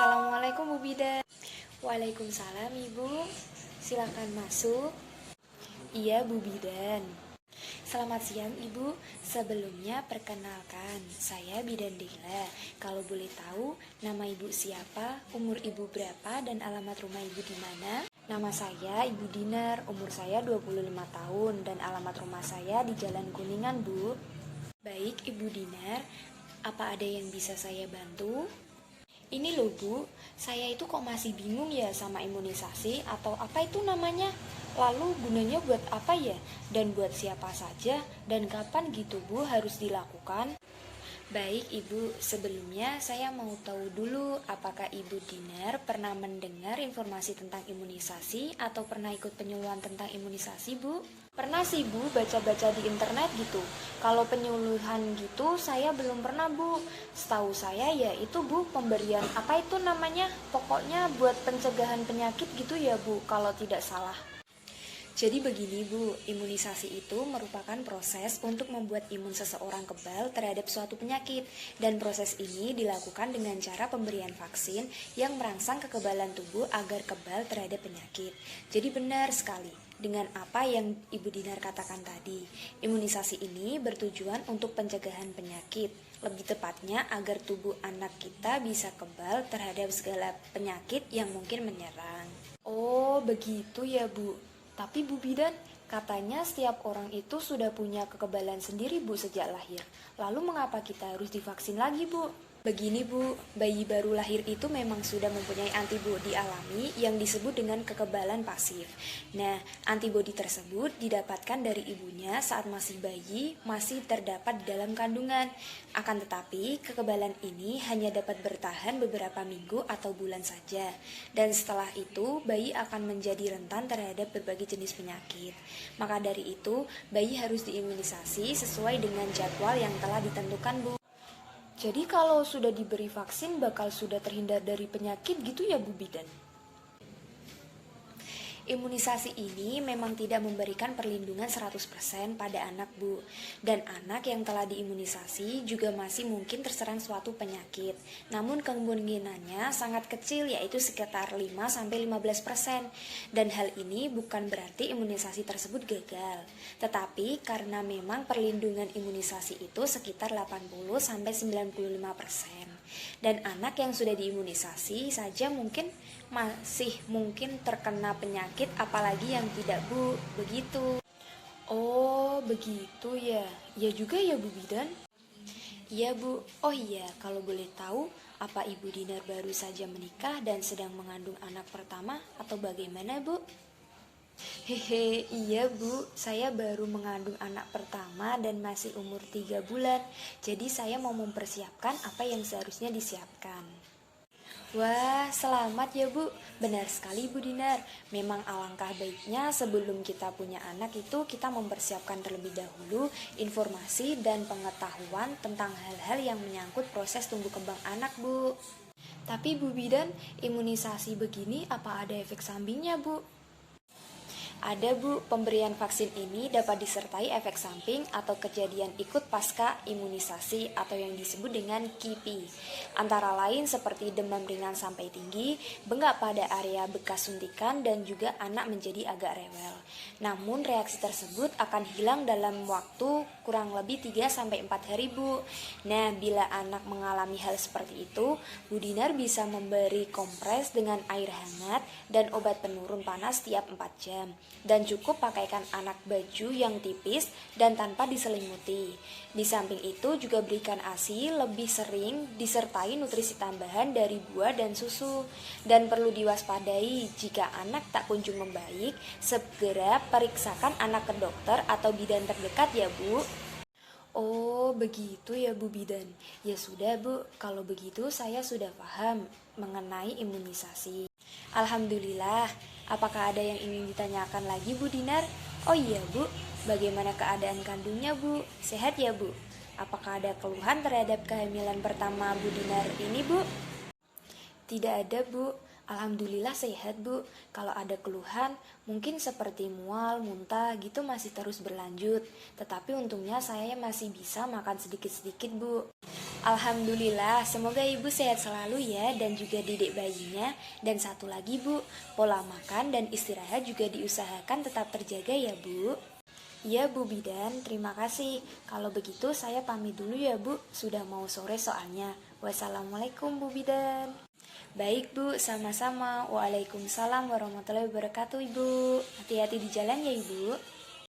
Assalamualaikum Bu Bidan. Waalaikumsalam Ibu. Silakan masuk. Iya Bu Bidan. Selamat siang Ibu. Sebelumnya perkenalkan, saya Bidan Dela. Kalau boleh tahu, nama Ibu siapa, umur Ibu berapa, dan alamat rumah Ibu di mana? Nama saya Ibu Dinar, umur saya 25 tahun, dan alamat rumah saya di Jalan Kuningan, Bu. Baik Ibu Dinar, apa ada yang bisa saya bantu? Ini loh Bu, saya itu kok masih bingung ya sama imunisasi atau apa itu namanya? Lalu gunanya buat apa ya? Dan buat siapa saja? Dan kapan gitu Bu harus dilakukan? Baik Ibu, sebelumnya saya mau tahu dulu apakah Ibu Dinar pernah mendengar informasi tentang imunisasi atau pernah ikut penyuluhan tentang imunisasi Bu? Pernah sih Bu, baca-baca di internet gitu. Kalau penyuluhan gitu saya belum pernah Bu. Setahu saya ya itu Bu pemberian apa itu namanya? Pokoknya buat pencegahan penyakit gitu ya Bu, kalau tidak salah. Jadi begini Bu, imunisasi itu merupakan proses untuk membuat imun seseorang kebal terhadap suatu penyakit. Dan proses ini dilakukan dengan cara pemberian vaksin yang merangsang kekebalan tubuh agar kebal terhadap penyakit. Jadi benar sekali dengan apa yang Ibu Dinar katakan tadi. Imunisasi ini bertujuan untuk pencegahan penyakit. Lebih tepatnya agar tubuh anak kita bisa kebal terhadap segala penyakit yang mungkin menyerang. Oh, begitu ya Bu. Tapi Bu Bidan, katanya setiap orang itu sudah punya kekebalan sendiri Bu sejak lahir. Lalu mengapa kita harus divaksin lagi Bu? Begini Bu, bayi baru lahir itu memang sudah mempunyai antibodi alami yang disebut dengan kekebalan pasif. Nah, antibodi tersebut didapatkan dari ibunya saat masih bayi, masih terdapat di dalam kandungan. Akan tetapi, kekebalan ini hanya dapat bertahan beberapa minggu atau bulan saja. Dan setelah itu, bayi akan menjadi rentan terhadap berbagai jenis penyakit. Maka dari itu, bayi harus diimunisasi sesuai dengan jadwal yang telah ditentukan Bu. Jadi kalau sudah diberi vaksin bakal sudah terhindar dari penyakit gitu ya Bu Bidan? Imunisasi ini memang tidak memberikan perlindungan 100% pada anak Bu. Dan anak yang telah diimunisasi juga masih mungkin terserang suatu penyakit. Namun kemungkinannya sangat kecil yaitu sekitar 5-15%. Dan hal ini bukan berarti imunisasi tersebut gagal. Tetapi karena memang perlindungan imunisasi itu sekitar 80-95%. Dan anak yang sudah diimunisasi saja masih mungkin terkena penyakit apalagi yang tidak Bu, begitu. Oh, begitu ya. Ya juga ya Bu Bidan. Iya Bu. Oh iya, kalau boleh tahu, apa Ibu Dinar baru saja menikah dan sedang mengandung anak pertama atau bagaimana Bu? Hehe, iya Bu, saya baru mengandung anak pertama dan masih umur 3 bulan. Jadi saya mau mempersiapkan apa yang seharusnya disiapkan. Wah, selamat ya Bu. Benar sekali Bu Dinar. Memang alangkah baiknya sebelum kita punya anak itu kita mempersiapkan terlebih dahulu informasi dan pengetahuan tentang hal-hal yang menyangkut proses tumbuh kembang anak Bu. Tapi Bu Bidan, imunisasi begini apa ada efek sampingnya Bu? Ada Bu, pemberian vaksin ini dapat disertai efek samping atau kejadian ikut pasca imunisasi atau yang disebut dengan KIPI. Antara lain seperti demam ringan sampai tinggi, bengkak pada area bekas suntikan dan juga anak menjadi agak rewel. Namun reaksi tersebut akan hilang dalam waktu kurang lebih 3-4 hari Bu. Nah, bila anak mengalami hal seperti itu, Bu Dinar bisa memberi kompres dengan air hangat dan obat penurun panas setiap 4 jam. Dan cukup pakaikan anak baju yang tipis dan tanpa diselimuti. Di samping itu juga berikan ASI lebih sering disertai nutrisi tambahan dari buah dan susu. Dan perlu diwaspadai jika anak tak kunjung membaik, segera periksakan anak ke dokter atau bidan terdekat ya Bu. Oh, begitu ya Bu Bidan. Ya sudah Bu, kalau begitu saya sudah paham mengenai imunisasi. Alhamdulillah, apakah ada yang ingin ditanyakan lagi Bu Dinar? Oh iya Bu, bagaimana keadaan kandungnya Bu? Sehat ya Bu? Apakah ada keluhan terhadap kehamilan pertama Bu Dinar ini Bu? Tidak ada Bu, Alhamdulillah sehat, Bu. Kalau ada keluhan, mungkin seperti mual, muntah gitu masih terus berlanjut. Tetapi untungnya saya masih bisa makan sedikit-sedikit, Bu. Alhamdulillah, semoga Ibu sehat selalu ya dan juga didik bayinya. Dan satu lagi, Bu, pola makan dan istirahat juga diusahakan tetap terjaga ya, Bu. Ya, Bu Bidan, terima kasih. Kalau begitu saya pamit dulu ya, Bu. Sudah mau sore soalnya. Wassalamualaikum, Bu Bidan. Baik, Bu, sama-sama. Waalaikumsalam warahmatullahi wabarakatuh, Ibu. Hati-hati di jalan ya, Ibu.